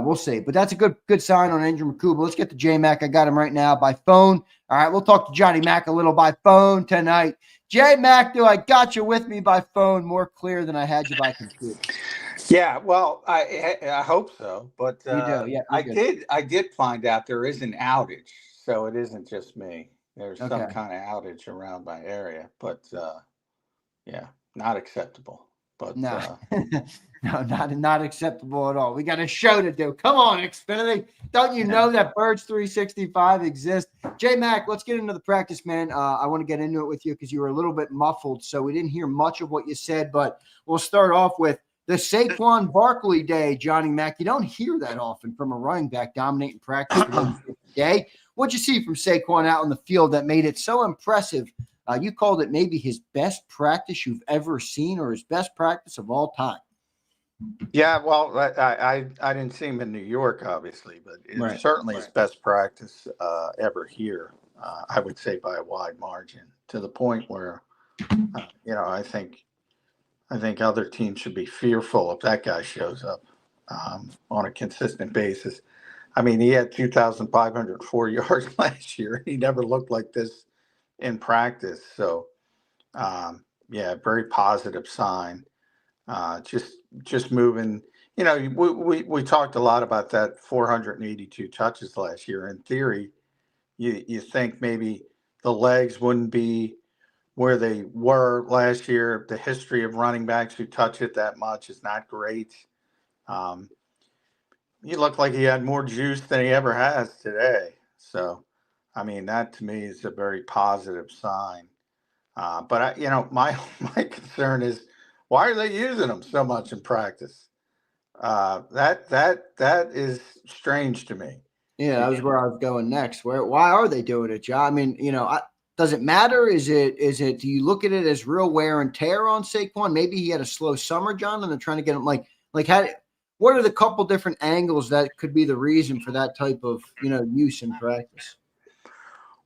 we'll see. But that's a good sign on Andrew McCouba. Let's get to J-Mac. I got him right now by phone. All right, we'll talk to Johnny Mac a little by phone tonight. J-Mac, I got you with me by phone more clear than I had you by computer. Yeah, well, I hope so, but You do, yeah. I did find out there is an outage, so it isn't just me. There's some kind of outage around my area, but yeah, not acceptable. But no, no, not acceptable at all. We got a show to do. Come on, Xfinity. Don't you know that Birds 365 exists? J-Mac, let's get into the practice, man. I want to get into it with you because you were a little bit muffled, so we didn't hear much of what you said, but we'll start off with the Saquon Barkley day, Johnny Mac. You don't hear that often from a running back dominating practice today. What'd you see from Saquon out on the field that made it so impressive? You called it maybe his best practice you've ever seen or his best practice of all time. Yeah, well, I didn't see him in New York, obviously, but it's certainly his best practice ever here. I would say by a wide margin, to the point where, I think other teams should be fearful if that guy shows up on a consistent basis. I mean, he had 2,504 yards last year. He never looked like this in practice. So, very positive sign. Just moving. We talked a lot about that 482 touches last year. In theory, you think maybe the legs wouldn't be where they were last year. The history of running backs who touch it that much is not great. He looked like he had more juice than he ever has today. So, I mean, that to me is a very positive sign. But my concern is, why are they using him so much in practice? That is strange to me. Yeah, that was where I was going next. Why are they doing it, John? I mean, does it matter? Is it? Do you look at it as real wear and tear on Saquon? Maybe he had a slow summer, John, and they're trying to get him what are the couple different angles that could be the reason for that type of use in practice?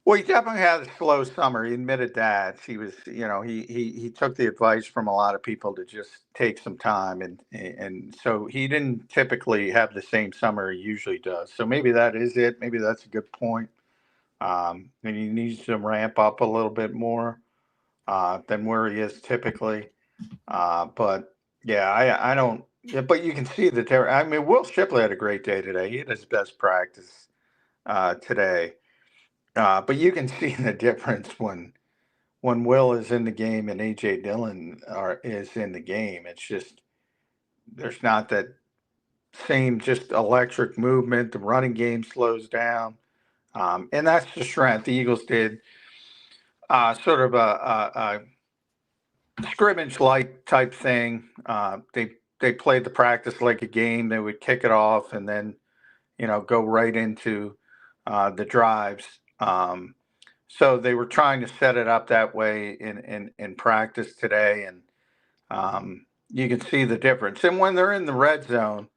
Well, he definitely had a slow summer. He admitted that. He was, he took the advice from a lot of people to just take some time, and so he didn't typically have the same summer he usually does. So maybe that is it. Maybe that's a good point. And he needs to ramp up a little bit more than where he is typically. But yeah, I don't. Yeah, but you can see the terror. I mean, Will Shipley had a great day today. He had his best practice today. But you can see the difference when Will is in the game and A.J. Dillon is in the game. It's just there's not that same just electric movement. The running game slows down, and that's the strength. The Eagles did sort of a scrimmage-like type thing. They played the practice like a game. They would kick it off and then go right into the drives. So they were trying to set it up that way in practice today, and you can see the difference. And when they're in the red zone,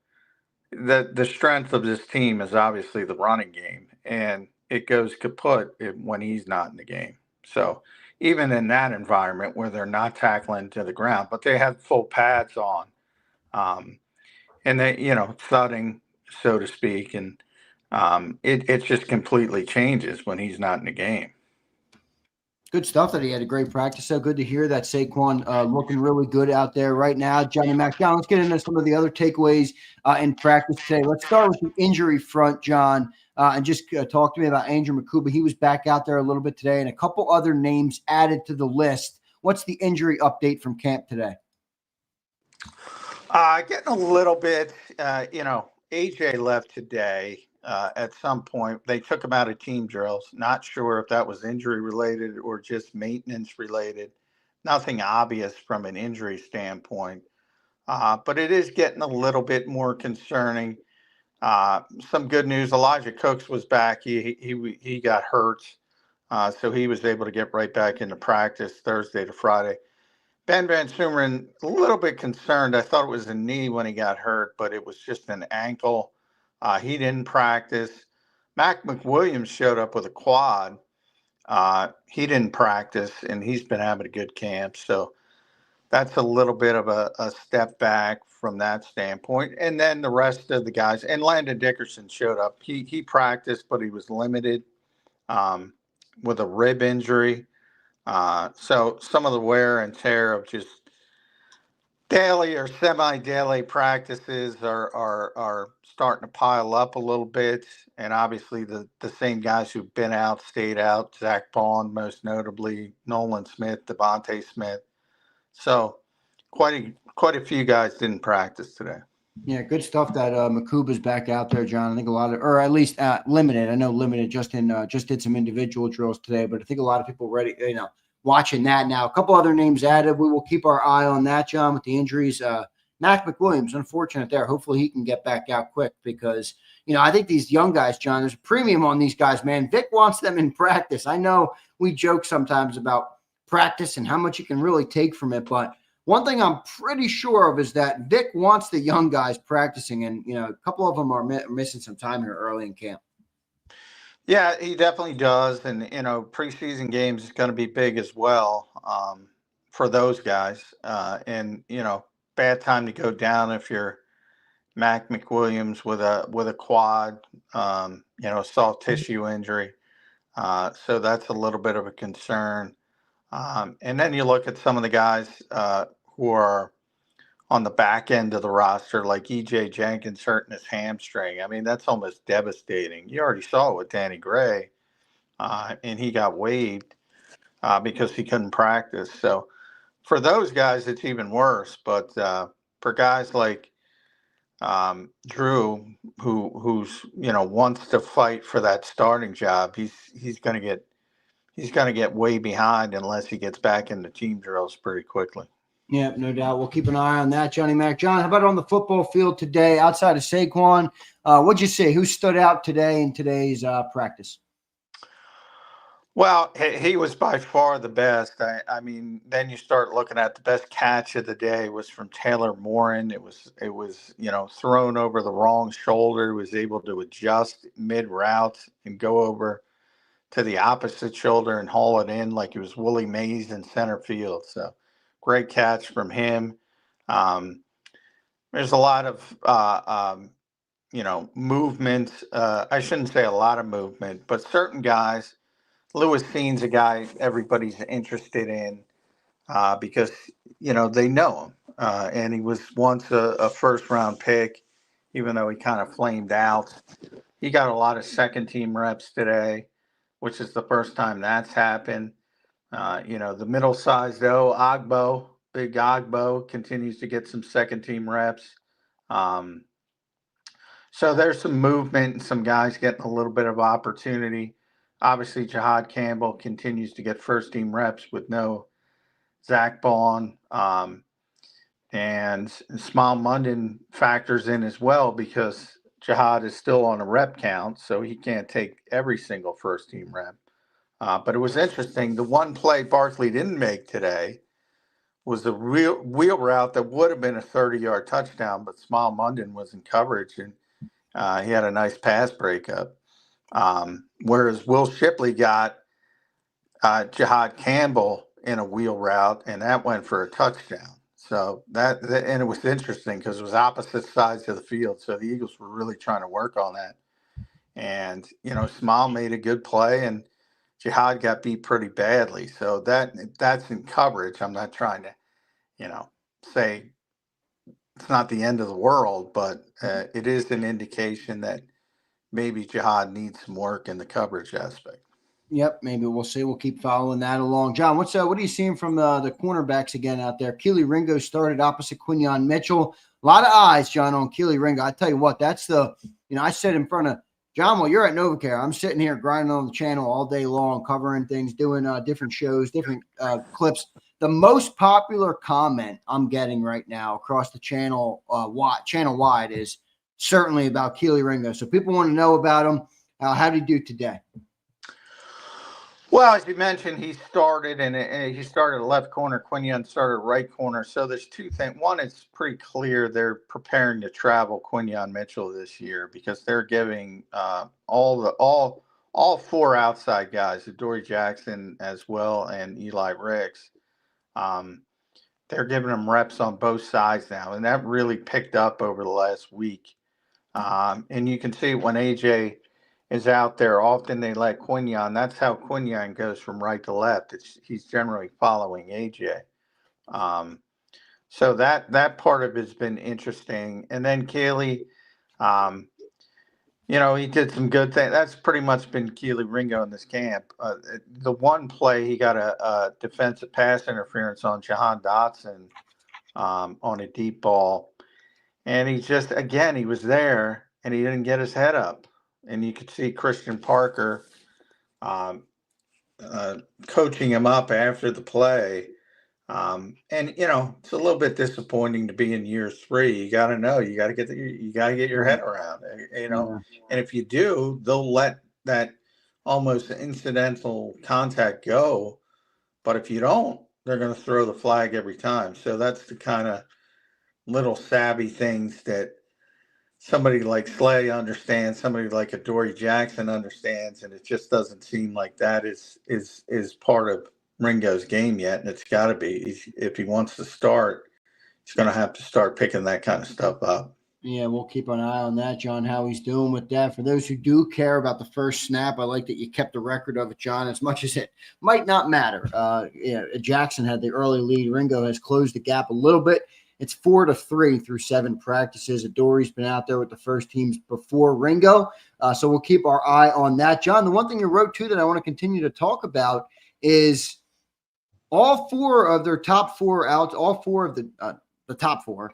the strength of this team is obviously the running game, and it goes kaput when he's not in the game. So even in that environment where they're not tackling to the ground, but they have full pads on, and they thudding, so to speak, and it just completely changes when he's not in the game. Good stuff that he had a great practice. So good to hear that Saquon looking really good out there right now. Johnny Mac, John, let's get into some of the other takeaways in practice today. Let's start with the injury front, John, and just talk to me about Andrew McCouba. He was back out there a little bit today, and a couple other names added to the list. What's the injury update from camp today? Getting a little bit, AJ left today. At some point, they took him out of team drills. Not sure if that was injury related or just maintenance related. Nothing obvious from an injury standpoint, but it is getting a little bit more concerning. Some good news: Elijah Cooks was back. He got hurt, so he was able to get right back into practice Thursday to Friday. Ben Van Sumeren, a little bit concerned. I thought it was a knee when he got hurt, but it was just an ankle. He didn't practice. Mac McWilliams showed up with a quad. He didn't practice, and he's been having a good camp. So that's a little bit of a step back from that standpoint. And then the rest of the guys, and Landon Dickerson showed up. He practiced, but he was limited um, with a rib injury. So some of the wear and tear of just daily or semi-daily practices are starting to pile up a little bit. And obviously the same guys who've been out, stayed out, Zach Bond, most notably, Nolan Smith, Devontae Smith. So quite a few guys didn't practice today. Yeah, good stuff that Makuba's back out there, John. I think a lot of, or at least limited. I know limited just did some individual drills today, but I think a lot of people ready, watching that now. A couple other names added. We will keep our eye on that, John, with the injuries. Mac McWilliams, unfortunate there. Hopefully he can get back out quick because, I think these young guys, John, there's a premium on these guys, man. Vic wants them in practice. I know we joke sometimes about practice and how much you can really take from it, but one thing I'm pretty sure of is that Vic wants the young guys practicing, and a couple of them are missing some time here early in camp. Yeah, he definitely does, and preseason games is going to be big as well for those guys. And bad time to go down if you're Mac McWilliams with a quad, soft tissue injury. So that's a little bit of a concern. And then you look at some of the guys who are on the back end of the roster, like EJ Jenkins hurting his hamstring. I mean, that's almost devastating. You already saw it with Danny Gray, and he got waived because he couldn't practice. So for those guys, it's even worse. But for guys like Drew, who's wants to fight for that starting job, he's going to get way behind unless he gets back into team drills pretty quickly. Yeah, no doubt. We'll keep an eye on that, Johnny Mac. John, how about on the football field today outside of Saquon? What'd you see? Who stood out today in today's practice? Well, he was by far the best. I mean, then you start looking at the best catch of the day was from Taylor Morin. It was thrown over the wrong shoulder. Was able to adjust mid route and go over to the opposite shoulder and haul it in like it was Willie Mays in center field. So great catch from him. There's a lot of movement. I shouldn't say a lot of movement, but certain guys. Lewis Fiend's a guy everybody's interested in because they know him, and he was once a first round pick, even though he kind of flamed out. He got a lot of second team reps today, which is the first time that's happened. The middle sized Ogbo, big Ogbo, continues to get some second team reps. Um, so there's some movement and some guys getting a little bit of opportunity. Obviously, Jahad Campbell continues to get first team reps with no Zach Bond. And Small Munden factors in as well because Jahad is still on a rep count, so he can't take every single first team rep. But it was interesting. The one play Barkley didn't make today was a real wheel route that would have been a 30-yard touchdown, but Small Munden was in coverage and he had a nice pass breakup. Whereas Will Shipley got Jahad Campbell in a wheel route, and that went for a touchdown. So and it was interesting because it was opposite sides of the field. So the Eagles were really trying to work on that. And, Small made a good play, and Jahad got beat pretty badly. So that's in coverage. I'm not trying to, say it's not the end of the world, but it is an indication that maybe Jahad needs some work in the coverage aspect. Yep, maybe we'll see. We'll keep following that along. John, what are you seeing from the cornerbacks again out there? Keely Ringo started opposite Quinyon Mitchell. A lot of eyes, John, on Keely Ringo. I tell you what, that's I sit in front of John. Well, you're at NovaCare. I'm sitting here grinding on the channel all day long, covering things, doing different shows, different clips. The most popular comment I'm getting right now across the channel wide is certainly about Keely Ringo. So people want to know about him. How did he do today? Well, as you mentioned, he started left corner. Quinyon started right corner. So there's two things. One, it's pretty clear they're preparing to travel Quinyon Mitchell this year because they're giving all four outside guys, Adoree Jackson as well and Eli Ricks, they're giving him reps on both sides now, and that really picked up over the last week. And you can see when AJ is out there, often they let Quinyon. That's how Quinyon goes from right to left. He's generally following AJ. So that part of it's been interesting. And then Keely, um, he did some good things. That's pretty much been Keely Ringo in this camp. The one play he got a defensive pass interference on Jahan Dotson on a deep ball. And he just, again, he was there and he didn't get his head up. And you could see Christian Parker um, coaching him up after the play. And it's a little bit disappointing to be in year 3. You got to know, you got to get your head around, Yeah. and if you do, they'll let that almost incidental contact go. But if you don't, they're going to throw the flag every time. So that's the kind of little savvy things that somebody like Slay understands, somebody like a Dory Jackson understands, and it just doesn't seem like that is part of Ringo's game yet, and it's got to be. If he wants to start, he's going to have to start picking that kind of stuff up. Yeah, we'll keep an eye on that, John, how he's doing with that. For those who do care about the first snap, I like that you kept a record of it, John, as much as it might not matter. Jackson had the early lead. Ringo has closed the gap a little bit. It's 4-3 through 7 practices. Adory's been out there with the first teams before Ringo. So we'll keep our eye on that. John, the one thing you wrote, too, that I want to continue to talk about is all 4 of their top 4 outs, all 4 of the top 4,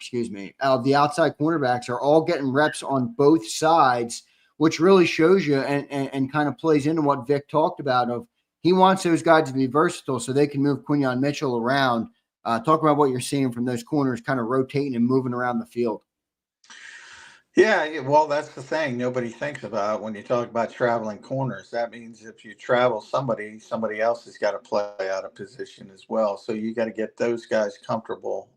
of the outside cornerbacks are all getting reps on both sides, which really shows you and kind of plays into what Vic talked about of he wants those guys to be versatile so they can move Quinyon Mitchell around. Talk about what you're seeing from those corners kind of rotating and moving around the field. Yeah, well, that's the thing nobody thinks about when you talk about traveling corners. That means if you travel somebody else has got to play out of position as well. So you got to get those guys comfortable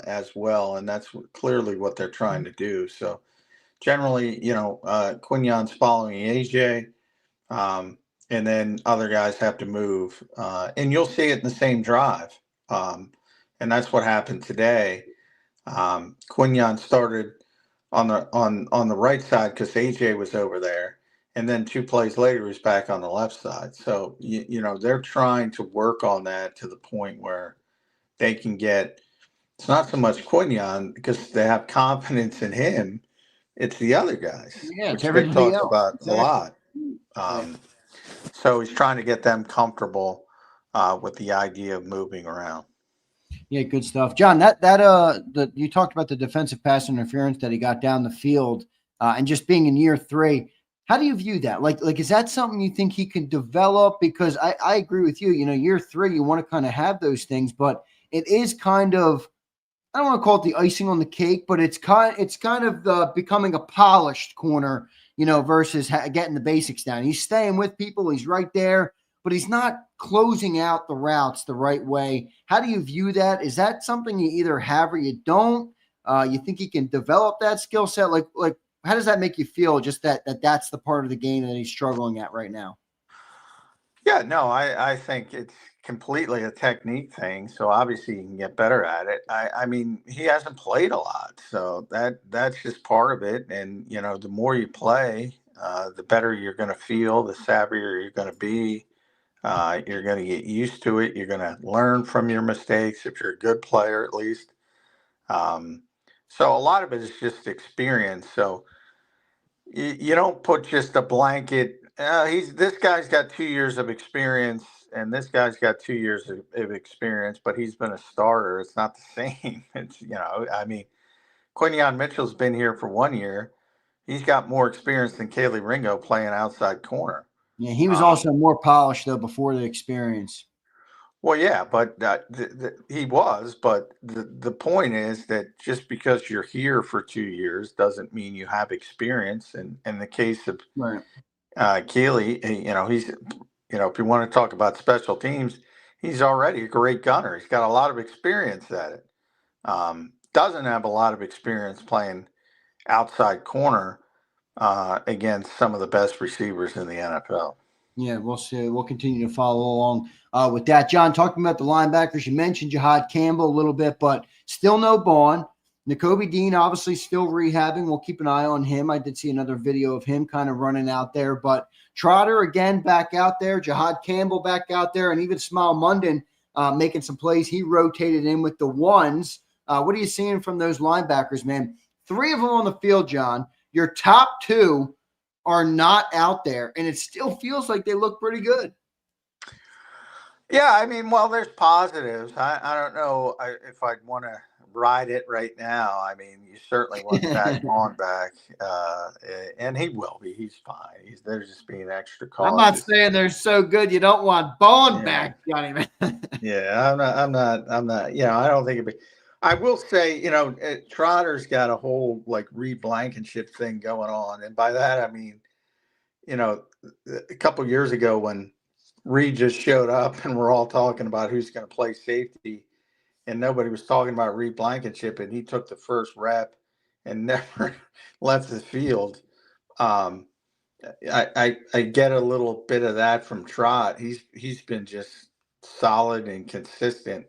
as well, and that's clearly what they're trying to do. So generally, Quinyon's following AJ, and then other guys have to move, and you'll see it in the same drive. And that's what happened today. Quinyon started on the right side because AJ was over there, and then 2 plays later he was back on the left side. So they're trying to work on that to the point where they can get. It's not so much Quinyon because they have confidence in him. It's the other guys, Yeah, which it's Vic everybody talks else. about Exactly. a lot. So he's trying to get them comfortable with the idea of moving around. Yeah, good stuff, John. You talked about the defensive pass interference that he got down the field, and just being in year 3. How do you view that? Like, is that something you think he can develop? Because I agree with you. Year 3, you want to kind of have those things, but it is kind of, I don't want to call it the icing on the cake, but it's kind of the becoming a polished corner, versus getting the basics down. He's staying with people. He's right there, but he's not closing out the routes the right way. How do you view that? Is that something you either have or you don't? You think he can develop that skill set? Like, how does that make you feel? Just that's the part of the game that he's struggling at right now. Yeah, no, I think it's completely a technique thing. So obviously you can get better at it. I mean, he hasn't played a lot, so that's just part of it. And the more you play, the better you're going to feel, the savvier you're going to be. You're going to get used to it. You're going to learn from your mistakes if you're a good player, at least. So a lot of it is just experience. So you don't put just a blanket. This guy's got 2 years of experience, and this guy's got 2 years of experience, but he's been a starter. It's not the same. It's I mean, Quinyon Mitchell's been here for 1 year. He's got more experience than Kaylee Ringo playing outside corner. Yeah, he was also more polished though before the experience. Well, yeah, but he was. But the point is that just because you're here for 2 years doesn't mean you have experience. And in the case of Right. Keely, he's, if you want to talk about special teams, he's already a great gunner. He's got a lot of experience at it. Doesn't have a lot of experience playing outside corner against some of the best receivers in the NFL. Yeah, we'll see. We'll continue to follow along with that. John, talking about the linebackers, you mentioned Jahad Campbell a little bit, but still no Bond. N'Kobe Dean obviously still rehabbing. We'll keep an eye on him. I did see another video of him kind of running out there, but Trotter again back out there, Jahad Campbell back out there, and even Smile Munden making some plays. He rotated in with the ones. What are you seeing from those linebackers, man? 3 of them on the field, John. Your top 2 are not out there, and it still feels like they look pretty good. Yeah, I mean, well, there's positives. I don't know if I'd want to ride it right now. I mean, you certainly want Saquon back, and he will be. He's fine. They're just being extra I'm cautious. not saying they're so good you don't want Bond back, Johnny, man. Yeah, I'm not. You know, I don't think it'd be. I will say, you know, Trotter's got a whole like Reed Blankenship thing going on, and by that I mean, you know, a couple years ago when Reed just showed up and we're all talking about who's going to play safety, and nobody was talking about Reed Blankenship, and he took the first rep and never left the field. Um, I get a little bit of that from Trot. He's been just solid and consistent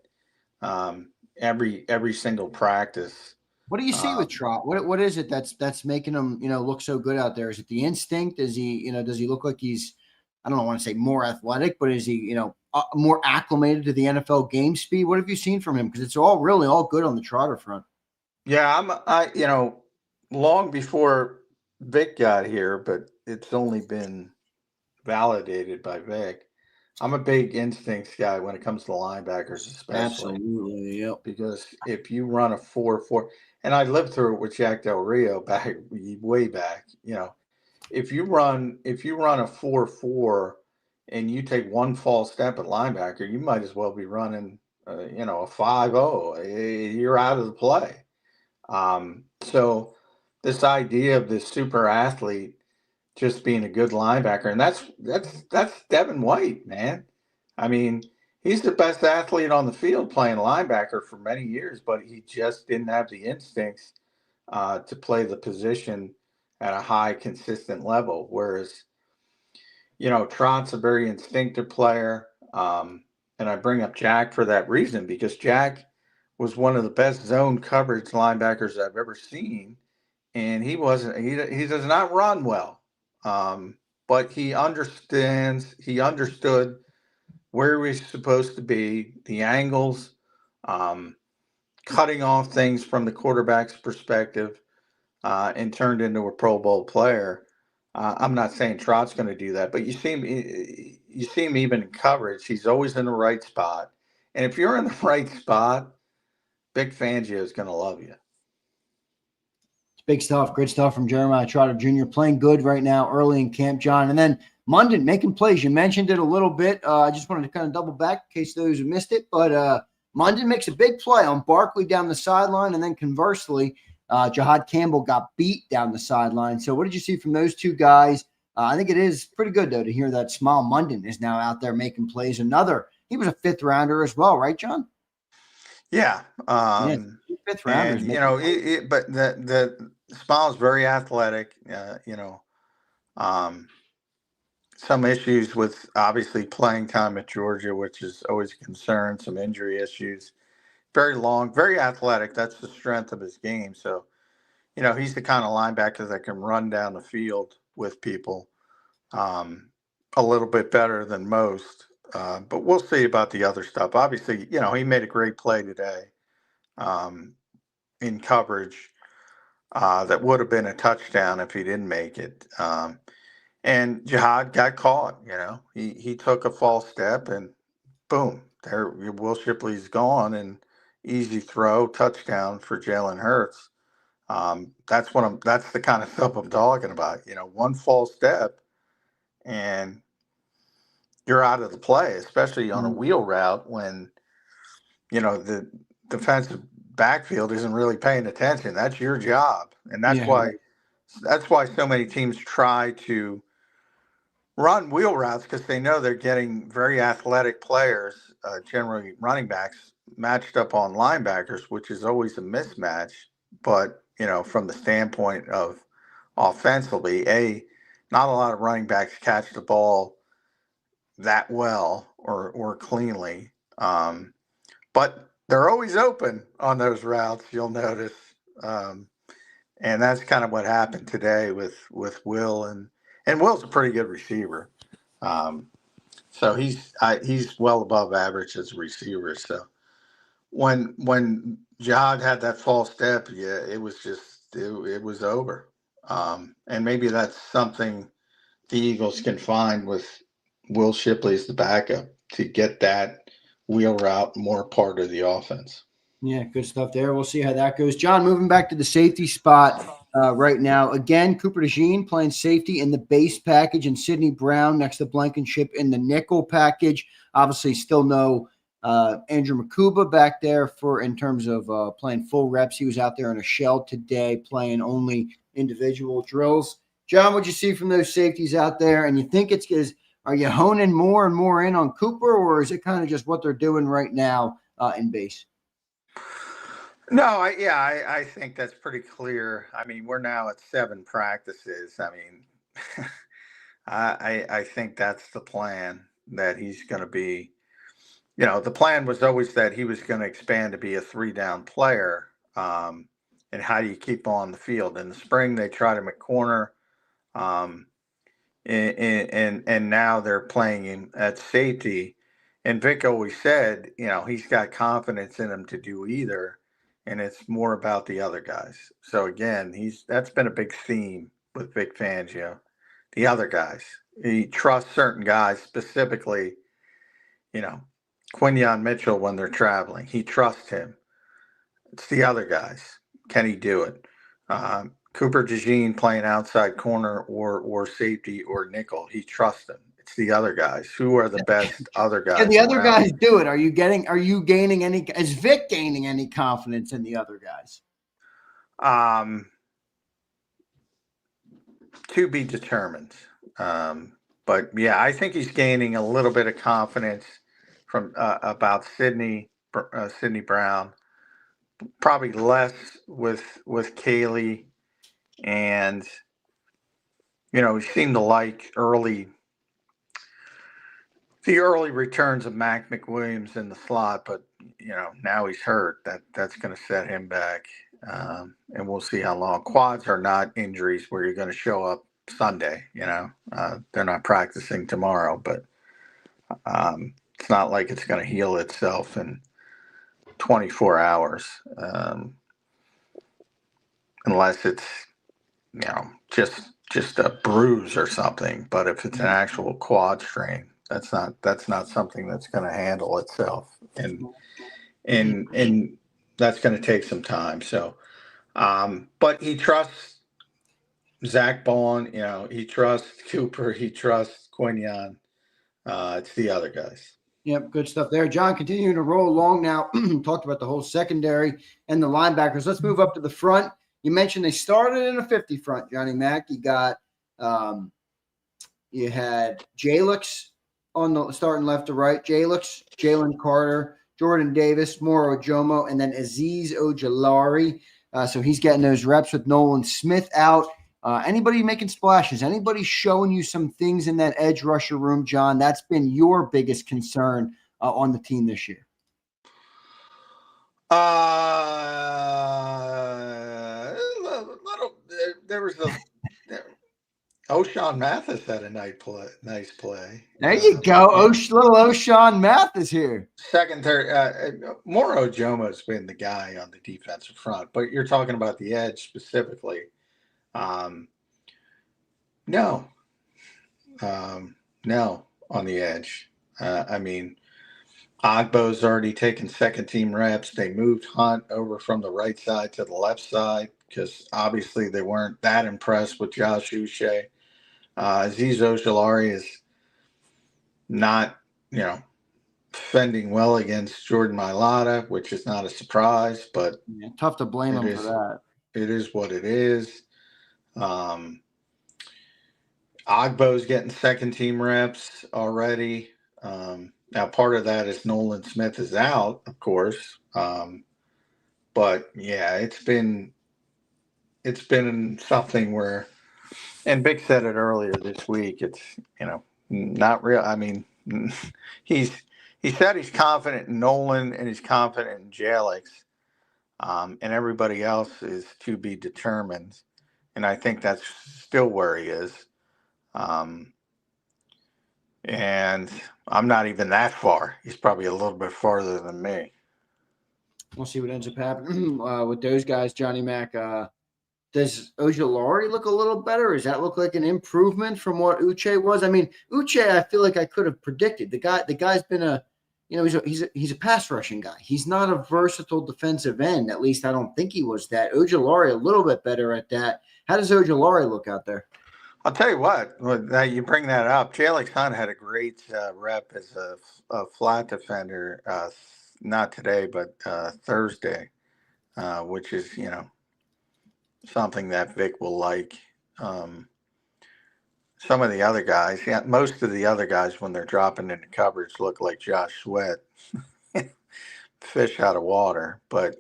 every single practice. What do you see with Trot? What is it that's making him, look so good out there? Is it the instinct? Is he, does he look like he's, I don't want to say more athletic, but is he, more acclimated to the NFL game speed? What have you seen from him? Because it's all really all good on the Trotter front. Yeah, long before Vic got here, but it's only been validated by Vic. I'm a big instincts guy when it comes to linebackers, especially. Absolutely, yep. Because if you run a 4-4, and I lived through it with Jack Del Rio back way back, if you run a 4-4 and you take one false step at linebacker, you might as well be running, a 5-0. You're out of the play. So this idea of this super athlete just being a good linebacker, and that's Devin White, man. I mean, he's the best athlete on the field playing linebacker for many years, but he just didn't have the instincts to play the position at a high, consistent level. Whereas, Trot's a very instinctive player. And I bring up Jack for that reason, because Jack was one of the best zone coverage linebackers I've ever seen. And he does not run well. But he understood where he's supposed to be, the angles, cutting off things from the quarterback's perspective, and turned into a Pro Bowl player. I'm not saying Trot's going to do that, but you see him even in coverage. He's always in the right spot. And if you're in the right spot, Big Fangio is going to love you. Big stuff, great stuff from Jeremiah Trotter Jr. Playing good right now early in camp, John. And then Munden making plays. You mentioned it a little bit. I just wanted to kind of double back in case those who missed it. But Munden makes a big play on Barkley down the sideline. And then conversely, Jahad Campbell got beat down the sideline. So what did you see from those two guys? I think it is pretty good, though, to hear that Smile Munden is now out there making plays. He was a 5th rounder as well, right, John? Yeah. 5th rounders. And, but the Smile is very athletic. Some issues with obviously playing time at Georgia, which is always a concern. Some injury issues. Very long, very athletic. That's the strength of his game. So, he's the kind of linebacker that can run down the field with people a little bit better than most. But we'll see about the other stuff. Obviously, he made a great play today in coverage that would have been a touchdown if he didn't make it. And Jahad got caught. He took a false step and boom, there Will Shipley's gone, and easy throw, touchdown for Jalen Hurts. That's the kind of stuff I'm talking about. One false step and you're out of the play, especially on a wheel route when the defensive backfield isn't really paying attention. That's your job, and that's why so many teams try to run wheel routes, because they know they're getting very athletic players, generally running backs, matched up on linebackers, which is always a mismatch. But, from the standpoint of offensively, not a lot of running backs catch the ball that well or cleanly. But they're always open on those routes, you'll notice. And that's kind of what happened today with Will, and Will's a pretty good receiver. So he's well above average as a receiver. So when Jihad had that false step, yeah, it was just it was over. And maybe that's something the Eagles can find with Will Shipley as the backup to get that wheel route more part of the offense. Yeah, good stuff there. We'll see how that goes. John, moving back to the safety spot right now. Again, Cooper DeJean playing safety in the base package, and Sidney Brown next to Blankenship in the nickel package. Obviously, still no Andrew Makuba back there in terms of playing full reps. He was out there in a shell today playing only individual drills. John, what'd you see from those safeties out there? And you think are you honing more and more in on Cooper, or is it kind of just what they're doing right now in base? No, I think that's pretty clear. I mean, we're now at 7 practices. I mean, I think that's the plan, that he's going to be, the plan was always that he was going to expand to be a 3-down player. And how do you keep on the field? In the spring, they tried him at corner. And now they're playing him at safety. And Vic always said, he's got confidence in him to do either. And it's more about the other guys. So again, that's been a big theme with Vic Fangio. The other guys. He trusts certain guys, specifically, Quinyon Mitchell when they're traveling. He trusts him. It's the other guys. Can he do it? Cooper DeJean playing outside corner or safety or nickel. He trusts them. It's the other guys. Who are the best other guys? Can the other guys do it? Are you gaining any? Is Vic gaining any confidence in the other guys? To be determined. But yeah, I think he's gaining a little bit of confidence from about Sidney Brown. Probably less with Kaylee, and he seemed to like the early returns of Mac McWilliams in the slot, but now he's hurt. That's going to set him back, and we'll see how long. Quads are not injuries where you're going to show up Sunday. They're not practicing tomorrow, but it's not like it's going to heal itself in 24 hours, unless it's just a bruise or something. But if it's an actual quad strain, that's not something that's going to handle itself, and that's going to take some time. So, but he trusts Zach Bond. He trusts Cooper. He trusts Quinyon. It's the other guys. Yep, good stuff there. John, continuing to roll along now. Talked about the whole secondary and the linebackers. Let's move up to the front. You mentioned they started in a 50 front, Johnny Mac. You got you had Jalix on the starting left to right. Jalen Carter, Jordan Davis, Moro Ojomo, and then Azeez Ojulari. So he's getting those reps with Nolan Smith out. Anybody making splashes? Anybody showing you some things in that edge rusher room, John? That's been your biggest concern on the team this year. There was O'Shawn Mathis had a nice play. There you go. Little O'Shawn Mathis here. Second, third. Moro Ojomo's been the guy on the defensive front, but you're talking about the edge specifically. No, on the edge. I mean, Ogbo's already taken second team reps. They moved Hunt over from the right side to the left side because obviously they weren't that impressed with Josh Uche. Azeez Ojulari is not, defending well against Jordan Mailata, which is not a surprise, but tough to blame him for that. It is what it is. Ogbo's getting second team reps already. Now part of that is Nolan Smith is out, of course. But yeah, it's been something where, and Vic said it earlier this week, it's, not real. I mean, he said he's confident in Nolan and he's confident in JAKIB, and everybody else is to be determined. And I think that's still where he is. And I'm not even that far. He's probably a little bit farther than me. We'll see what ends up happening with those guys. Johnny Mac, does Ojulari look a little better? Does that look like an improvement from what Uche was? I mean, Uche, I feel like I could have predicted. The guy's been he's a pass rushing guy. He's not a versatile defensive end. At least I don't think he was that. Ojulari a little bit better at that. How does Ojulari look out there? I'll tell you what, now you bring that up. Jalen Hunt had a great rep as a flat defender, not today, but Thursday, which is, something that Vic will like. Some of the other guys, most of the other guys, when they're dropping into coverage, look like Josh Sweat, fish out of water. But,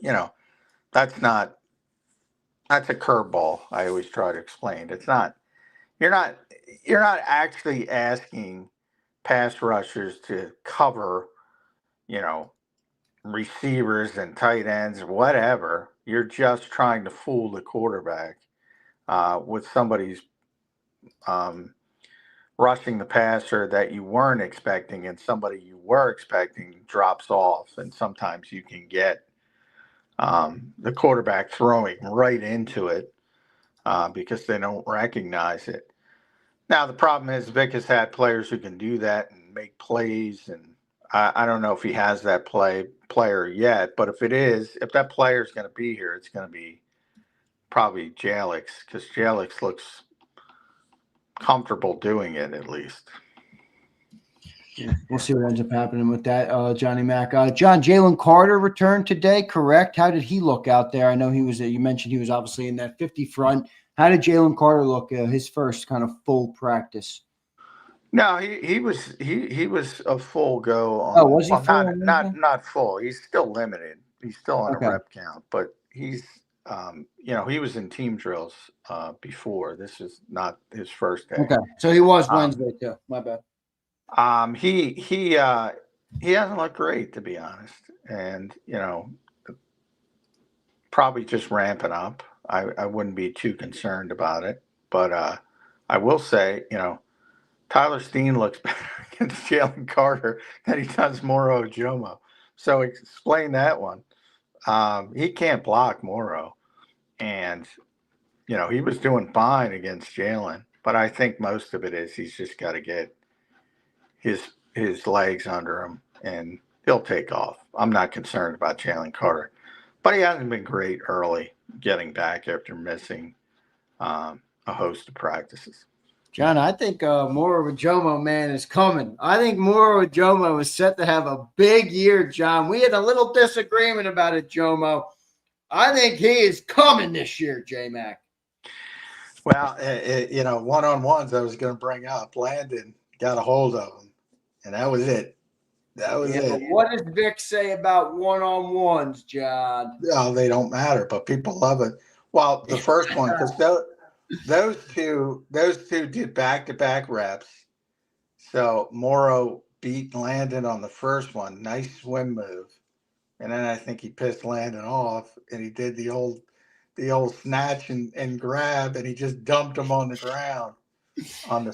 that's a curveball. I always try to explain. It's not. You're not actually asking pass rushers to cover, receivers and tight ends, whatever. You're just trying to fool the quarterback with somebody's rushing the passer that you weren't expecting, and somebody you were expecting drops off. And sometimes you can get the quarterback throwing right into it. Because they don't recognize it. Now, the problem is Vic has had players who can do that and make plays, and I don't know if he has that player yet, but if that player is going to be here, it's going to be probably JAKIB, because JAKIB looks comfortable doing it at least. Yeah, we'll see what ends up happening with that, Johnny Mac. John, Jalen Carter returned today, correct? How did he look out there? I know he was. You mentioned he was obviously in that 50 front. How did Jalen Carter look his first kind of full practice? No, he was a full go. Was he full? Not full. He's still limited. He's still on a rep count, but he's he was in team drills before. This is not his first day. Okay, so he was Wednesday too. My bad. He hasn't looked great, to be honest, and probably just ramping up. I wouldn't be too concerned about it, but I will say, Tyler Steen looks better against Jalen Carter than he does Moro Ojomo. So explain that one. He can't block Moro, and he was doing fine against Jalen, but I think most of it is he's just got to get his legs under him, and he'll take off. I'm not concerned about Jalen Carter, but he hasn't been great early getting back after missing a host of practices. John, I think Moro Ojomo, man, is coming. I think Moro Ojomo is set to have a big year, John. We had a little disagreement about it, Jomo. I think he is coming this year, J-Mac. Well, one-on-ones I was going to bring up. Landon got a hold of him, and that was it. That was it. What does Vic say about one-on-ones, John? Oh, they don't matter, but people love it. Well, the first one, because those two did back-to-back reps. So Moro beat Landon on the first one. Nice swim move. And then I think he pissed Landon off, and he did the old snatch and grab, and he just dumped him on the ground.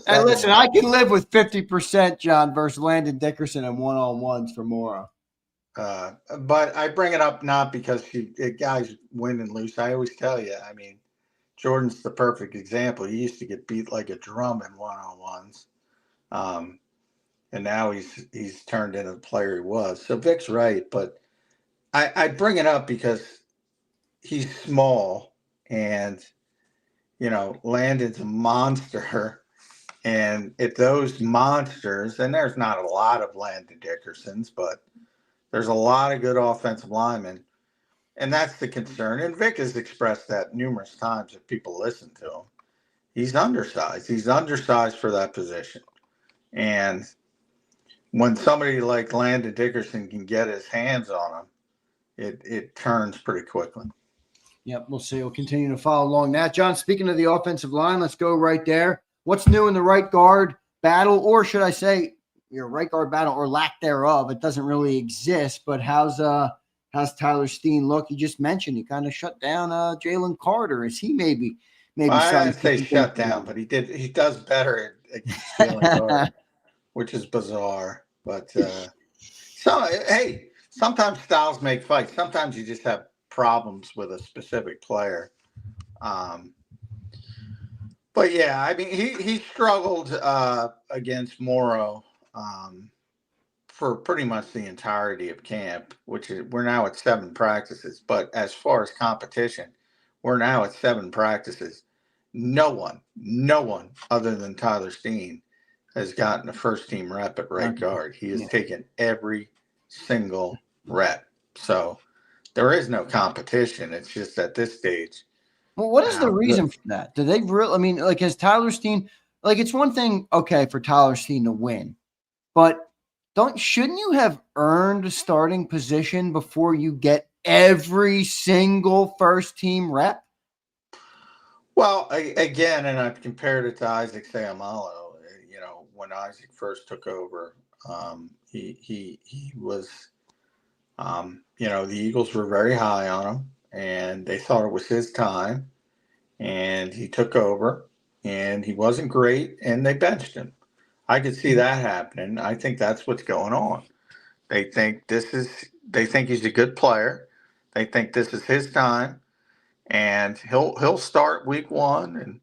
Hey, listen, I can live with 50%, John, versus Landon Dickerson and one-on-ones for Moro. But I bring it up not because guys win and lose. I always tell you, I mean, Jordan's the perfect example. He used to get beat like a drum in one-on-ones. And now he's turned into the player he was. So Vic's right, but I bring it up because he's small, and Landon's a monster, and if those monsters, and there's not a lot of Landon Dickersons, but there's a lot of good offensive linemen, and that's the concern. And Vic has expressed that numerous times if people listen to him. He's undersized. He's undersized for that position. And when somebody like Landon Dickerson can get his hands on him, it turns pretty quickly. Yep, we'll see. We'll continue to follow along that. John, speaking of the offensive line, let's go right there. What's new in the right guard battle, or should I say right guard battle or lack thereof. It doesn't really exist. But how's Tyler Steen look? You just mentioned he kind of shut down Jalen Carter. Is he maybe Well, I something? didn't say shut down, but he does better against Jalen Carter, which is bizarre. But hey, sometimes styles make fights. Sometimes you just have problems with a specific player. But yeah, I mean, he struggled against Morrow for pretty much the entirety of camp, we're now at 7 practices. But as far as competition, we're now at 7 practices. No one other than Tyler Steen has gotten a first-team rep at right guard. He has taken every single rep. So there is no competition. It's just at this stage. Well, what is the reason for that? Do they really? I mean, like, has Tyler Steen? Like, it's one thing, okay, for Tyler Steen to win, but shouldn't you have earned a starting position before you get every single first-team rep? Well, again, and I've compared it to Isaac Seumalo. When Isaac first took over, he was, the Eagles were very high on him, and they thought it was his time. And he took over, and he wasn't great, and they benched him. I could see that happening. I think that's what's going on. They think he's a good player. They think this is his time, and he'll start week 1 and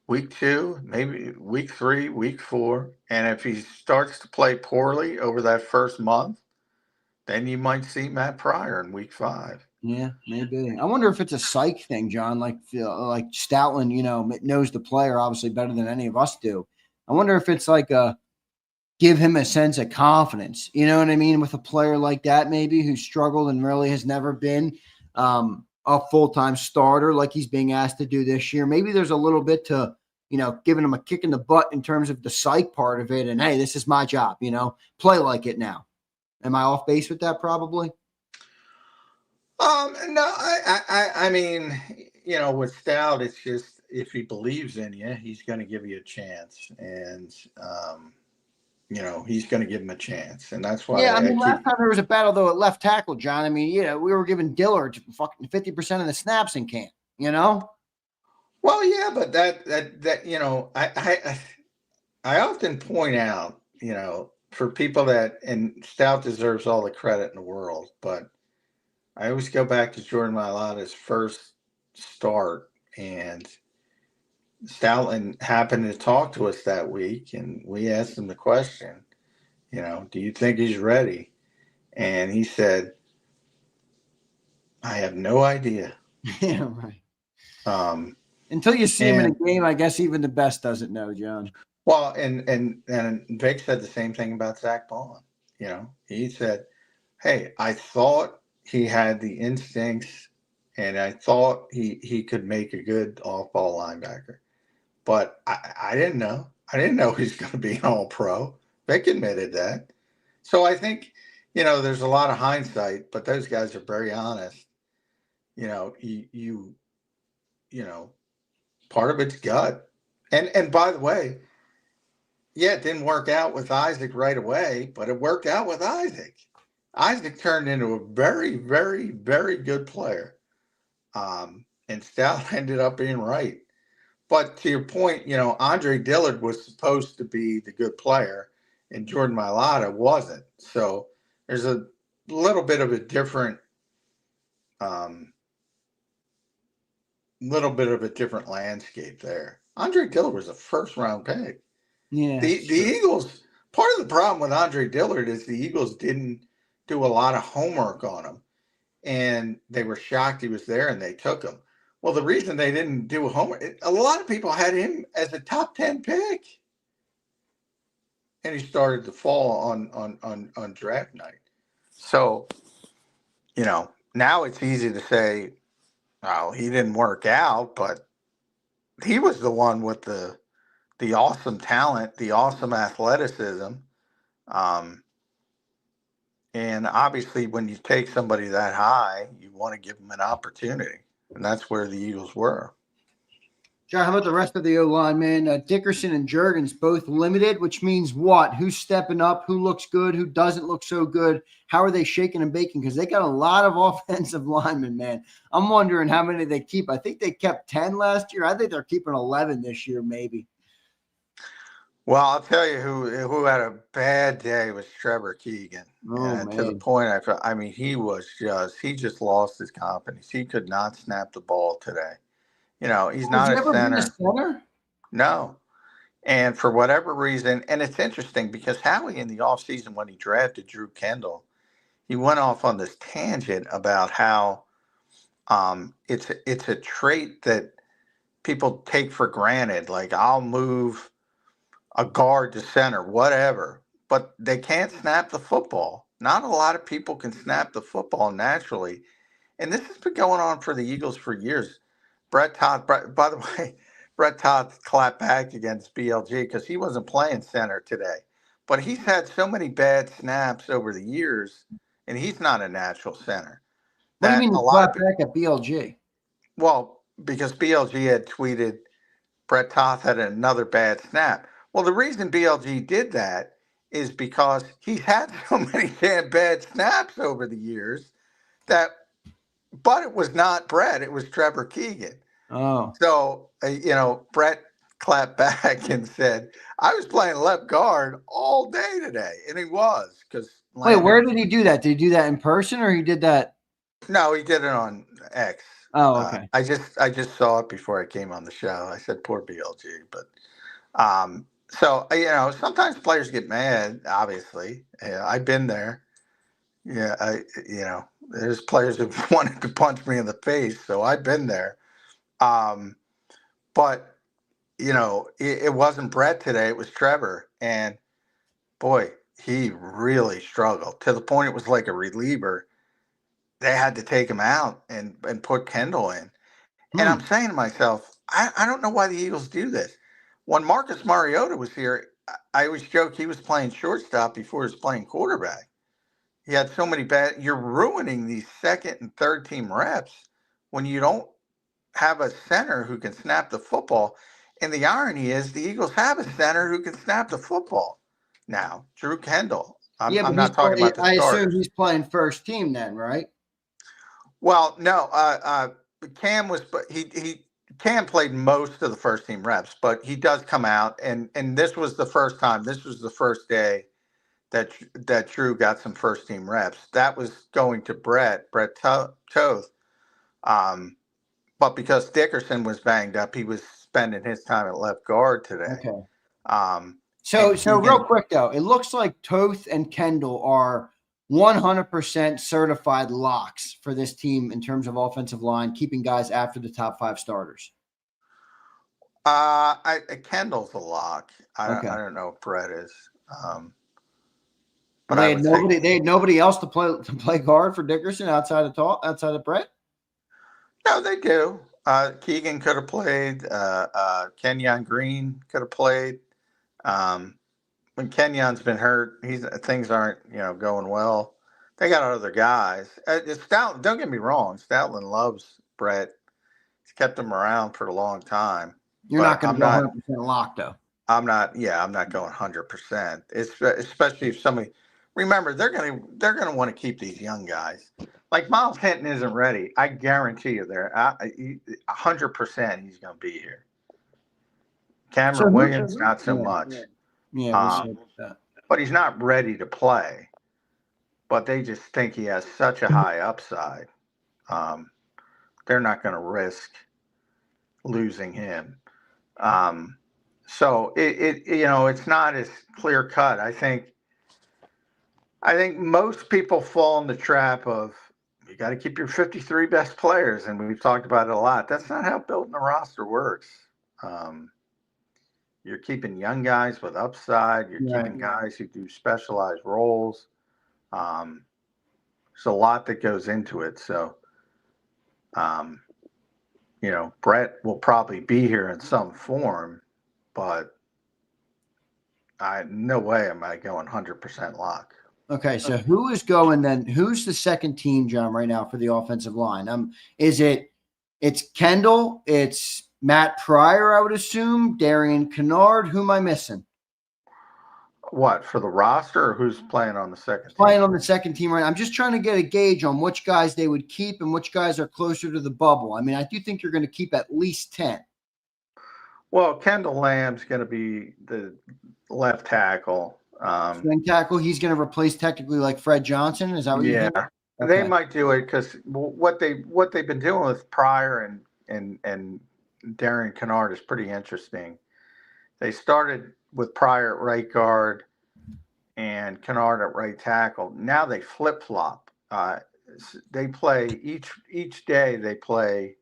week 2, maybe week 3, week 4. And if he starts to play poorly over that first month, then you might see Matt Pryor in week 5. Yeah, maybe. I wonder if it's a psych thing, John. Like Stoutland, knows the player obviously better than any of us do. I wonder if it's like give him a sense of confidence. You know what I mean? With a player like that, maybe who struggled and really has never been a full-time starter like he's being asked to do this year. Maybe there's a little bit to, giving him a kick in the butt in terms of the psych part of it. And hey, this is my job. Play like it now. Am I off base with that? Probably. No, I mean, with Stout, it's just if he believes in you, he's going to give you a chance, and he's going to give him a chance, and that's why. Yeah, I mean, last time there was a battle though at left tackle, John. I mean, we were giving Dillard fucking 50% of the snaps in camp. Well, yeah, but that I often point out, for people that, and Stout deserves all the credit in the world, but I always go back to Jordan Mailata's first start, and Stoutland happened to talk to us that week, and we asked him the question, do you think he's ready? And he said, I have no idea. Yeah, right. Until you see him in a game, I guess even the best doesn't know, John. Well, and Vic said the same thing about Zach Bond. He said, hey, I thought he had the instincts, and I thought he could make a good off-ball linebacker. But I didn't know. I didn't know he's going to be an all-pro. Vic admitted that. So I think, there's a lot of hindsight, but those guys are very honest. Part of it's gut. And by the way, yeah, it didn't work out with Isaac right away, but it worked out with Isaac. Isaac turned into a very, very, very good player. And Stout ended up being right. But to your point, Andre Dillard was supposed to be the good player, and Jordan Mailata wasn't. So there's a little bit of a different landscape there. Andre Dillard was a first-round pick. Yeah. The Eagles, part of the problem with Andre Dillard is the Eagles didn't do a lot of homework on him, and they were shocked he was there, and they took him. Well, the reason they didn't do homework, a lot of people had him as a top 10 pick, and he started to fall on draft night. So, now it's easy to say, oh, he didn't work out, but he was the one with the awesome talent, the awesome athleticism. And obviously, when you take somebody that high, you want to give them an opportunity. And that's where the Eagles were. John, how about the rest of the O-line, man? Dickerson and Juergens both limited, which means what? Who's stepping up? Who looks good? Who doesn't look so good? How are they shaking and baking? Because they got a lot of offensive linemen, man. I'm wondering how many they keep. I think they kept 10 last year. I think they're keeping 11 this year, maybe. Well, I'll tell you who had a bad day was Trevor Keegan. Oh, To the man. point I mean, he just lost his confidence. He could not snap the ball today. You know, he's Has not he a ever been a center. center? No. And for whatever reason, and it's interesting because Howie in the offseason when he drafted Drew Kendall, he went off on this tangent about how it's a trait that people take for granted. Like, I'll move a guard to center, whatever, but they can't snap the football. Not a lot of people can snap the football naturally. And this has been going on for the Eagles for years. By the way, Brett Todd clapped back against BLG because he wasn't playing center today. But he's had so many bad snaps over the years, and he's not a natural center. What do you mean A you lot clap back at BLG? well, because BLG had tweeted Brett Toth had another bad snap. Well, the reason BLG did that is because he's had so many damn bad snaps over the years but it was not Brett, it was Trevor Keegan. Oh. So, Brett clapped back and said, I was playing left guard all day today. And he was because. Wait, where did he do that? Did he do that in person or he did that? No, he did it on X. Oh, okay. I just saw it before I came on the show. I said, poor BLG. But so, sometimes players get mad, obviously. I've been there. Yeah, there's players who wanted to punch me in the face, so I've been there. But, it wasn't Brett today. It was Trevor. And, boy, he really struggled to the point it was like a reliever. They had to take him out and put Kendall in. And I'm saying to myself, I don't know why the Eagles do this. When Marcus Mariota was here, I always joke he was playing shortstop before he was playing quarterback. He had so many you're ruining these second and third team reps when you don't have a center who can snap the football. And the irony is the Eagles have a center who can snap the football now, Drew Kendall. I'm not talking about the starters. I assume he's playing first team then, right? Well, no, Cam Cam played most of the first team reps, but he does come out and this was the first time. This was the first day that Drew got some first team reps. That was going to Brett Toth. But because Dickerson was banged up, he was spending his time at left guard today. Okay. So real quick though, it looks like Toth and Kendall are 100% certified locks for this team in terms of offensive line, keeping guys after the top 5 starters. Kendall's a lock. I don't know if Brett is. But they had nobody else to play guard for Dickerson outside of Brett. No, they do. Keegan could have played. Kenyon Green could have played. When Kenyon's been hurt, things aren't going well. They got other guys. Stoutland, don't get me wrong. Stoutland loves Brett. He's kept him around for a long time. You're not going to go 100% locked though. I'm not going 100%. Especially if somebody. Remember, they're gonna want to keep these young guys. Like Miles Hinton isn't ready. I guarantee you, 100% he's going to be here. Cameron Williams, not so much. Yeah, but he's not ready to play. But they just think he has such a high upside. They're not going to risk losing him. So it's not as clear cut. I think most people fall in the trap of you got to keep your 53 best players, and we've talked about it a lot. That's not how building a roster works. You're keeping young guys with upside. You're keeping guys who do specialized roles. There's a lot that goes into it. So, Brett will probably be here in some form, but no way am I going 100% lock. Okay, so who is going then? Who's the second team, John, right now for the offensive line? It's Kendall, it's Matt Pryor, I would assume. Darian Kennard. Who am I missing? What, for the roster, or who's playing on the second Playing team? on the second team right now. I'm just trying to get a gauge on which guys they would keep and which guys are closer to the bubble. I mean, I do think you're going to keep at least 10. Well, Kendall Lamb's going to be the left tackle. Swing tackle, he's going to replace technically like Fred Johnson. Is that what you think? Yeah, Okay. they might do it because what they've been doing with Pryor and Darian Kennard is pretty interesting. They started with Pryor at right guard and Kennard at right tackle. Now they flip flop. They play each day. They play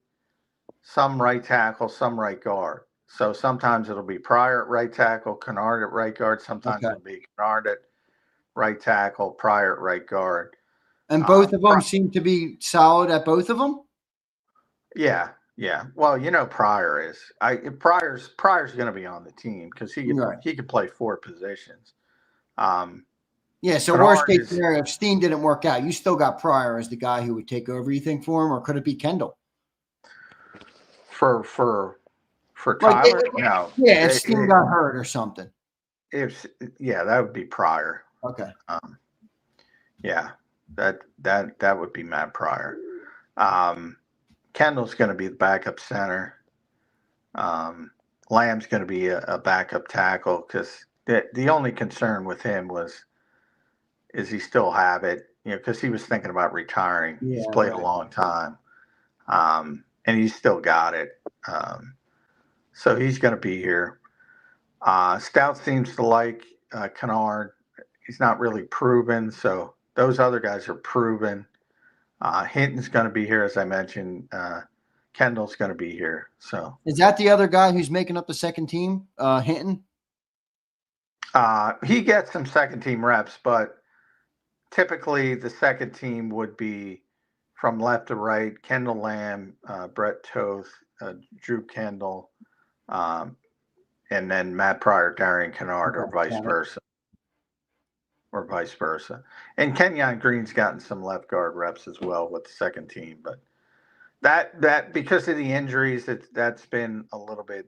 some right tackle, some right guard. So sometimes it'll be Pryor at right tackle, Kennard at right guard. Sometimes it'll be Kennard at right tackle, Pryor at right guard. And both of them seem to be solid at both of them? Yeah. Well, Pryor is. Pryor's going to be on the team because he could play 4 positions. Yeah, so worst case scenario, if Steen didn't work out, you still got Pryor as the guy who would take over, you think, for him, or could it be Kendall? For Tyler? No. Yeah, if Steen got hurt or something. That would be Pryor. Okay. Yeah, that would be Matt Pryor. Kendall's going to be the backup center. Lamb's going to be a backup tackle because the only concern with him is he still have it, because he was thinking about retiring. Yeah, he's played a long time, and he's still got it. So he's going to be here. Stout seems to like Kennard. He's not really proven, so those other guys are proven. Hinton's going to be here, as I mentioned. Kendall's going to be here. So is that the other guy who's making up the second team, Hinton? He gets some second team reps, but typically the second team would be from left to right: Kendall Lamb, Brett Toth, Drew Kendall, and then Matt Pryor, Darian Kennard, or vice versa. And Kenyon Green's gotten some left guard reps as well with the second team, but that because of the injuries, that's been a little bit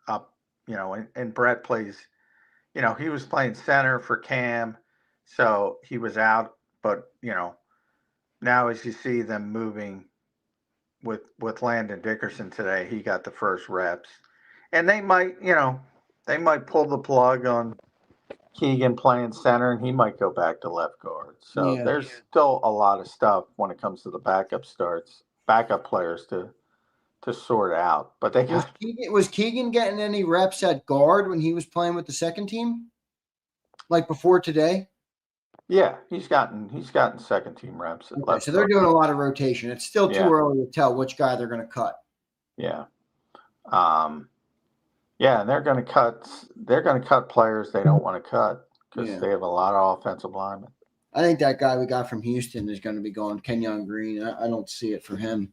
up, and Brett plays, he was playing center for Cam, so he was out, but now as you see them moving with Landon Dickerson today, he got the first reps, and they might pull the plug on Keegan playing center, and he might go back to left guard. So there's still a lot of stuff when it comes to the backup players to sort out. But was Keegan getting any reps at guard when he was playing with the second team, like before today? Yeah, he's gotten second team reps. Okay, so they're doing a lot of rotation. It's still too early to tell which guy they're going to cut. Yeah. And they're going to cut players they don't want to cut because they have a lot of offensive linemen. I think that guy we got from Houston is going to be going, Kenyon Green. I don't see it for him.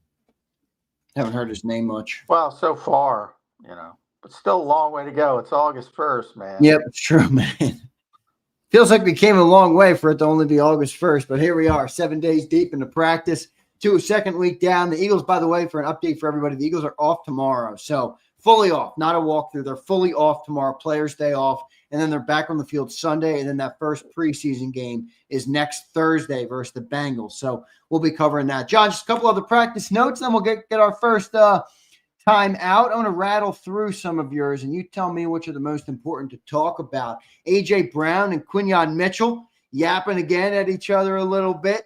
Haven't heard his name much. Well, so far, but still a long way to go. It's August 1st, man. Yep, it's true, man. Feels like we came a long way for it to only be August 1st, but here we are, 7 days deep into practice, second week down. The Eagles, by the way, for an update for everybody, the Eagles are off tomorrow. So fully off, not a walkthrough. They're fully off tomorrow. Players' day off. And then they're back on the field Sunday. And then that first preseason game is next Thursday versus the Bengals. So we'll be covering that. John, just a couple other practice notes, then we'll get our first time out. I want to rattle through some of yours, and you tell me which are the most important to talk about. A.J. Brown and Quinyon Mitchell yapping again at each other a little bit.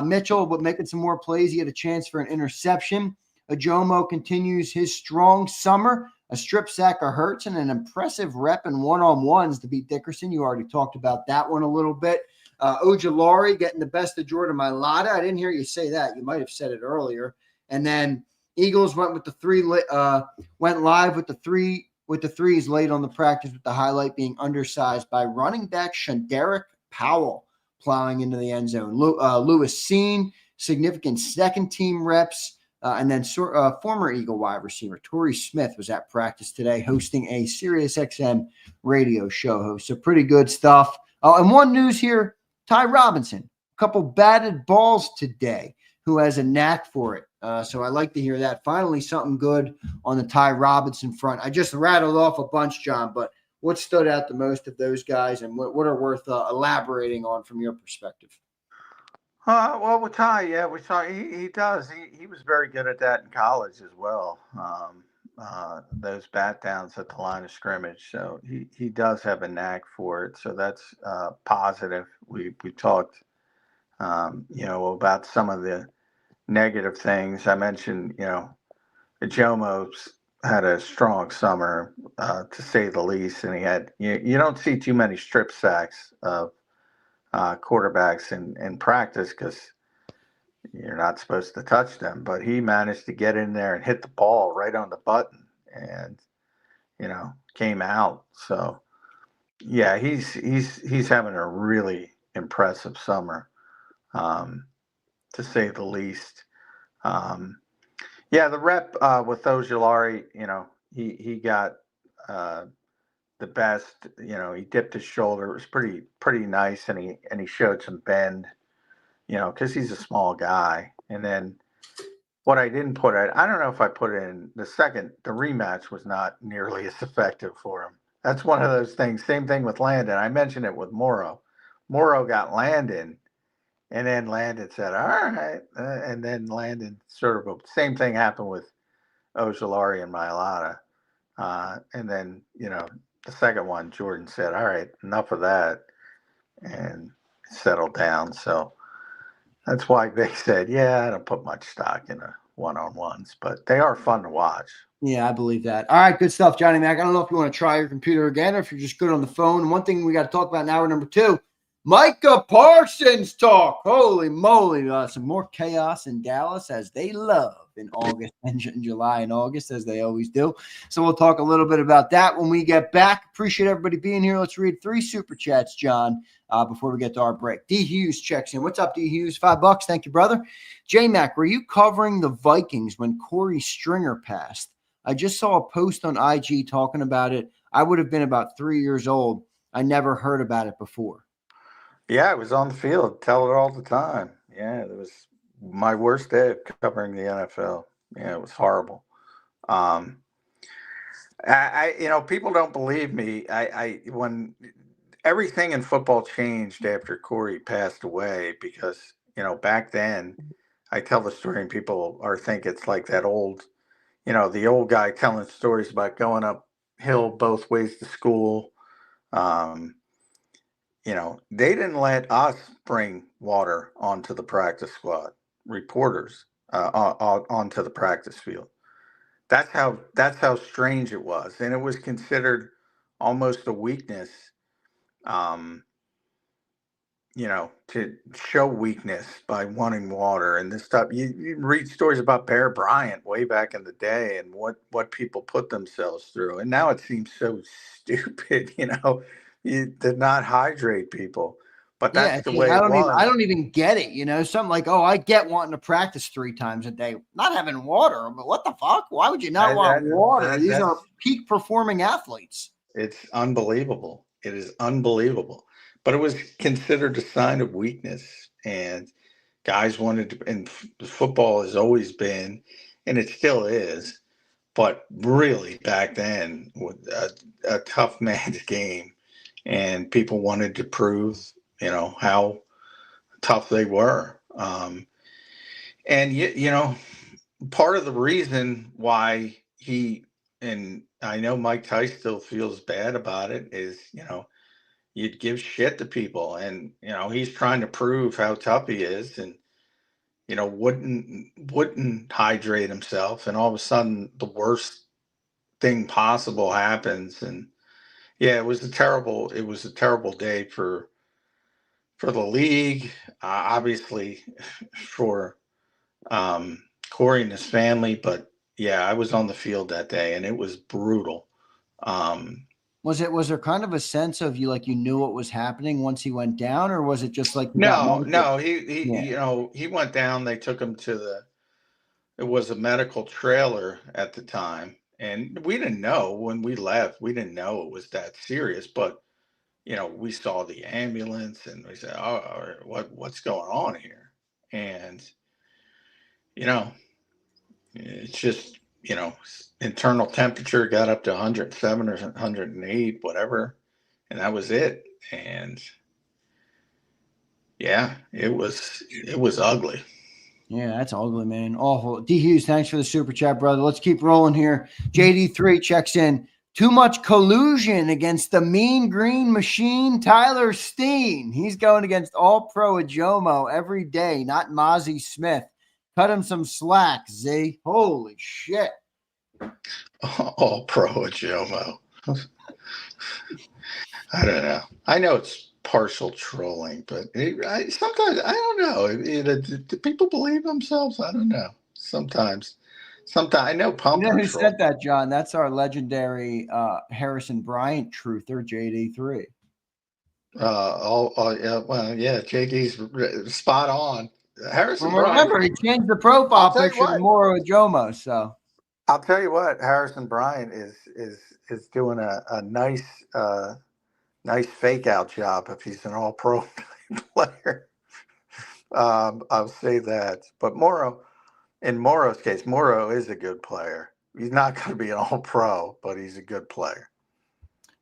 Mitchell making some more plays. He had a chance for an interception. Ajomo continues his strong summer, a strip sack of Hurts, and an impressive rep in one-on-ones to beat Dickerson. You already talked about that one a little bit. Ojulari getting the best of Jordan Mailata. I didn't hear you say that. You might have said it earlier. And then Eagles went with the went live with the threes late on the practice, with the highlight being undersized by running back Shaderick Powell plowing into the end zone. Lewis Seen, significant second team reps. And then former Eagle wide receiver Torrey Smith was at practice today hosting a SiriusXM radio show host. So pretty good stuff. And one news here, Ty Robinson, a couple batted balls today. who has a knack for it. So I like to hear that. Finally, something good on the Ty Robinson front. I just rattled off a bunch, John, but what stood out the most of those guys, and what are worth elaborating on from your perspective? Well, with Ty, yeah, we saw he does. He was very good at that in college as well. Those bat downs at the line of scrimmage. So he does have a knack for it. So that's positive. We talked, about some of the negative things. I mentioned, Jomo's had a strong summer, to say the least, and he had you don't see too many strip sacks of quarterbacks in practice because you're not supposed to touch them. But he managed to get in there and hit the ball right on the button, and came out. So yeah, he's having a really impressive summer, to say the least. Yeah, the rep with Ojulari, he got the best. He dipped his shoulder. It was pretty nice, and he showed some bend, because he's a small guy. And then what I didn't put in, I don't know if I put in the rematch was not nearly as effective for him. That's one of those things. Same thing with Landon. I mentioned it with Morrow. Morrow got Landon, and then Landon said, all right. And then Landon same thing happened with Ojulari and Mailata. And then, the second one, Jordan said, all right, enough of that, and settled down. So that's why they said, yeah, I don't put much stock in one-on-ones, but they are fun to watch. Yeah, I believe that. All right, good stuff, Johnny Mac. I don't know if you want to try your computer again or if you're just good on the phone. One thing we got to talk about in hour number 2, Micah Parsons talk. Holy moly. Some more chaos in Dallas, as they love in August and July and August, as they always do. So we'll talk a little bit about that when we get back. Appreciate everybody being here. Let's read 3 super chats, John, before we get to our break. D. Hughes checks in. What's up, D. Hughes? $5. Thank you, brother. J Mac, were you covering the Vikings when Corey Stringer passed? I just saw a post on IG talking about it. I would have been about 3 years old. I never heard about it before. Yeah, I was on the field. Tell it all the time. Yeah, it was my worst day of covering the NFL. Yeah, it was horrible. People don't believe me. When everything in football changed after Corey passed away, because back then, I tell the story and people think it's like that old, the old guy telling stories about going uphill both ways to school. They didn't let us bring water onto the practice squad, reporters, onto the practice field. That's how strange it was, and it was considered almost a weakness, to show weakness by wanting water and this stuff. You read stories about Bear Bryant way back in the day and what people put themselves through, and now it seems so stupid. You did not hydrate people, but that's the way it was. I don't even get it. Something like, I get wanting to practice 3 times a day, not having water, but what the fuck? Why would you not want water? These are peak performing athletes. It's unbelievable. It is unbelievable. But it was considered a sign of weakness, and guys wanted to, and football has always been, and it still is, but really back then, with a tough man's game, and people wanted to prove, how tough they were. And part of the reason why and I know Mike Tice still feels bad about it is, you'd give shit to people, and he's trying to prove how tough he is, and wouldn't hydrate himself, and all of a sudden the worst thing possible happens. And yeah, it was a terrible day for the league, obviously for Corey and his family. But yeah, I was on the field that day, and it was brutal. Was there kind of a sense of you knew what was happening once he went down, or was it just like no, he went down. They took him to it was a medical trailer at the time, and we didn't know when we left. We didn't know it was that serious, but we saw the ambulance, and we said, "Oh, what's going on here?" And you know, it's just, internal temperature got up to 107 or 108, whatever. And that was it. And yeah, it was ugly. Yeah, that's ugly, man. Awful. D. Hughes, thanks for the super chat, brother. Let's keep rolling here. JD3 checks in. Too much collusion against the mean green machine, Tyler Steen. He's going against all-pro Ajomo every day, not Mozzie Smith. Cut him some slack, Z. Holy shit. All-pro Ajomo. I don't know. I know it's partial trolling, but sometimes I don't know. Do people believe themselves? I don't know. Sometimes I know pump. You know who said that, John? That's our legendary Harrison Bryant truther, JD3. Yeah, JD's spot on. Harrison Bryant. Remember, he changed the profile picture to Moro Ajomo. So I'll tell you what, Harrison Bryant is doing a nice fake out job if he's an all-pro player. I'll say that. But in Moro's case, Moro is a good player. He's not going to be an all-pro, but he's a good player.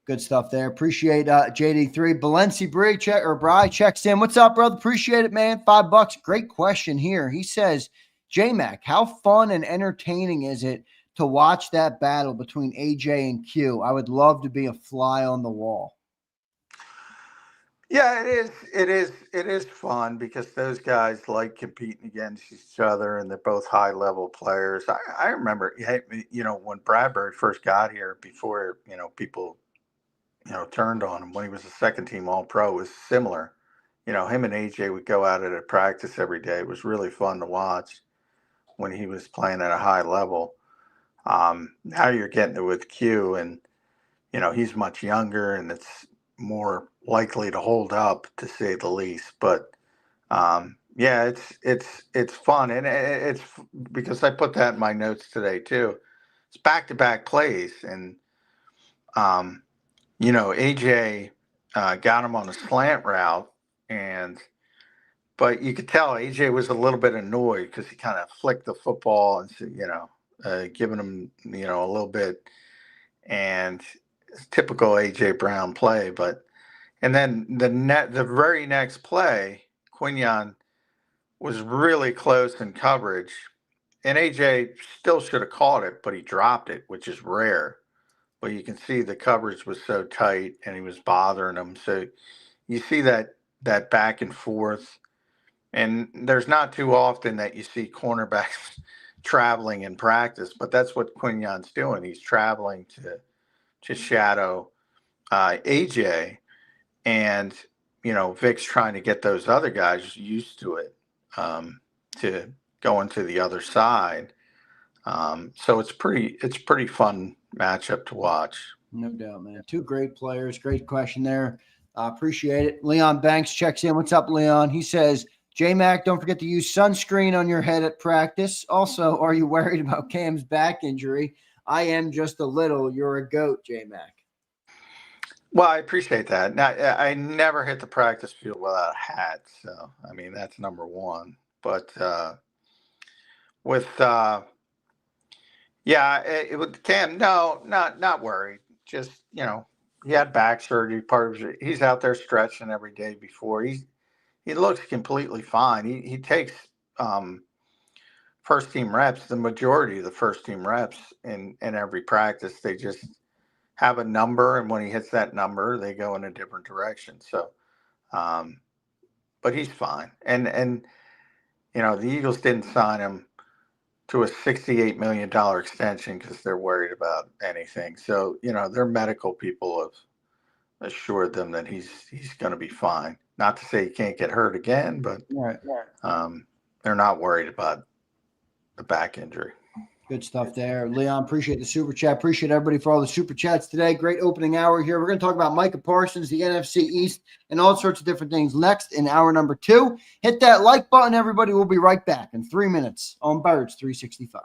Good stuff there. Appreciate JD3. Balenci Bry checks in. What's up, brother? Appreciate it, man. $5. Great question here. He says, J-Mac, how fun and entertaining is it to watch that battle between AJ and Q? I would love to be a fly on the wall. Yeah, it is fun because those guys like competing against each other, and they're both high level players. I remember, when Bradbury first got here, before people turned on him, when he was a second team All Pro, was similar. Him and AJ would go out at practice every day. It was really fun to watch when he was playing at a high level. Now you're getting it with Q, and he's much younger, and it's more likely to hold up, to say the least. But yeah, it's fun, and it's because I put that in my notes today too. It's back-to-back plays, and AJ got him on a slant route, but you could tell AJ was a little bit annoyed because he kind of flicked the football and giving him a little bit, and typical AJ Brown play. And then the very next play, Quinion was really close in coverage, and AJ still should have caught it, but he dropped it, which is rare. But you can see the coverage was so tight, and he was bothering him. So you see that back and forth, and there's not too often that you see cornerbacks traveling in practice, but that's what Quinion's doing. He's traveling to shadow AJ, and Vic's trying to get those other guys used to it, to going to the other side. So it's pretty fun matchup to watch. No doubt, man. Two great players. Great question there. Appreciate it. Leon Banks checks in. What's up, Leon? He says, J-Mac, don't forget to use sunscreen on your head at practice. Also, are you worried about Cam's back injury? I am just a little. You're a goat, J-Mac. Well, I appreciate that. Now, I never hit the practice field without a hat, so I mean that's number one. But with Cam, no, not worried. Just he had back surgery. He's out there stretching every day before. He looks completely fine. He takes first team reps, the majority of the first team reps in every practice. They just have a number, and when he hits that number, they go in a different direction. So, but he's fine. And the Eagles didn't sign him to a $68 million extension because they're worried about anything. So, their medical people have assured them that he's going to be fine. Not to say he can't get hurt again, but they're not worried about the back injury. Good stuff there. Leon, appreciate the super chat. Appreciate everybody for all the super chats today. Great opening hour here. We're going to talk about Micah Parsons, the NFC East, and all sorts of different things next in hour number 2. Hit that like button, everybody. We'll be right back in 3 minutes on Birds 365.